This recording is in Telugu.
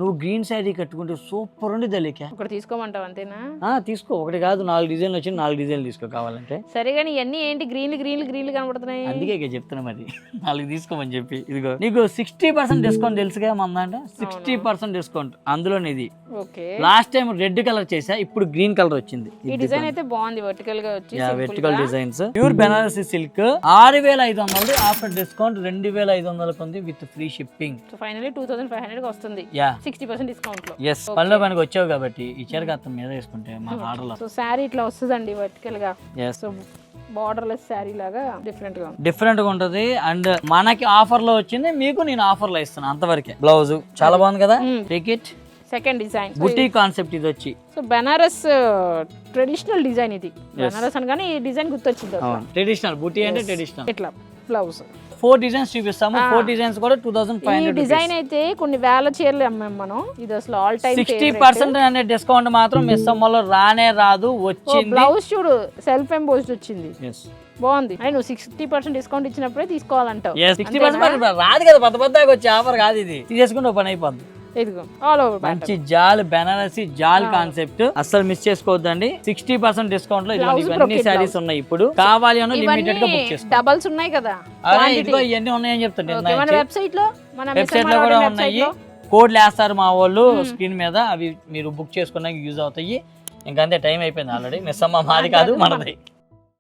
నువ్వు గ్రీన్ శారీ కట్టుకుంటే సూపర్ ఉంది దళిక. ఒకటి తీసుకోమంటావు అంతేనా? తీసుకో, ఒకటి కాదు 4 డిజైన్లు వచ్చి 4 డిజైన్లు తీసుకో కావాలంటే. సరే కానీ ఇవన్నీ ఏంటి గ్రీన్లు కనబడుతున్నాయి? అందుకే ఇక చెప్తున్నా మరి 4 తీసుకోమని చెప్పి. ఇదిగో నీకు 60% డిస్కౌంట్ తెలుసుగా మందంటే 60% డిస్కౌంట్ అందులోనే. ఇది okay, last time red colour చేసా, ఇప్పుడు గ్రీన్ కలర్ వచ్చింది. ఈ డిజైన్ అయితే బాగుంది, వర్టికల్ గా వచ్చి vertical designs. Pure Banarasi silk 6500 after discount 2500 ఉంది with free shipping. So finally 2500 కి వస్తుంది 60% డిస్కౌంట్ లో. yes పనిలో పనికి వచ్చావు కాబట్టి ఈ చీర అతను మీద వేసుకుంటే మా ఆర్డర్ లో. సో శారీ ఇట్లా వస్తుందండి వర్టికల్ గా. yes సో బార్డర్లెస్ శారీ లాగా డిఫరెంట్ గా ఉంటది. అండ్ మనకి ఆఫర్ లో వచ్చింది, మీకు నేను ఆఫర్ లో ఇస్తాను అంతవరకే. బ్లౌజ్ చాలా బాగుంది కదా, take it. Second design buti concept ఇది వచ్చి. సో బెనారస్ ట్రెడిషనల్ డిజైన్ ఇది. బెనారస్ అనగానే ఈ డిజైన్ గుర్తొచ్చింది. ట్రెడిషనల్ బుటీ అంటే ట్రెడిషనల్. ఇట్లా బ్లౌజ్ 4 డిజైన్స్ చూపిస్తాము. 4 డిజైన్స్ కూడా 2500. డిజైన్ అయితే కొన్ని వేల చీరలు అమ్మాం మనం. ఇది అసలు ఆల్ టైమ్ 60% అనే డిస్కౌంట్ మాత్రం మిస్ అమ్మలో రానే రాదు, వచ్చింది. బ్లౌజ్ చూడు సెల్ఫ్ ఎంబోస్డ్ వచ్చింది, బాగుంది. అయ్యి నువ్వు 60% డిస్కౌంట్ ఇచ్చినప్పుడే తీసుకోవాలంటావు. 60% రాదు కదా, పెద్దగా వచ్చే ఆఫర్ కాదు ఇది. తీసుకుంటే పని అయిపోద్ది. ఇదిగో ఆల్ ఓవర్ మంచి జాల్ బెనారసి జాల్ కాన్సెప్ట్ అస్సలు మిస్ చేసుకోవద్దండి. 60% డిస్కౌంట్ లో ఇవన్నీ సారీస్ ఉన్నాయి. ఇప్పుడు కావాలి అన్న లిమిటెడ్ గా బుక్ చేసుకో. డబల్స్ ఉన్నాయి కదా, ఇదిగో ఇవన్నీ ఉన్నాయని చెప్తాను. మన వెబ్సైట్ లో లో కూడా ఉన్నాయి. కోడ్లు వేస్తారు మా వాళ్ళు స్క్రీన్ మీద, అవి మీరు బుక్ చేసుకున్నాక యూజ్ అవుతాయి. ఇంకంతే, టైం అయిపోయింది ఆల్రెడీ. మిస్ అమ్మ మాది కాదు మనది.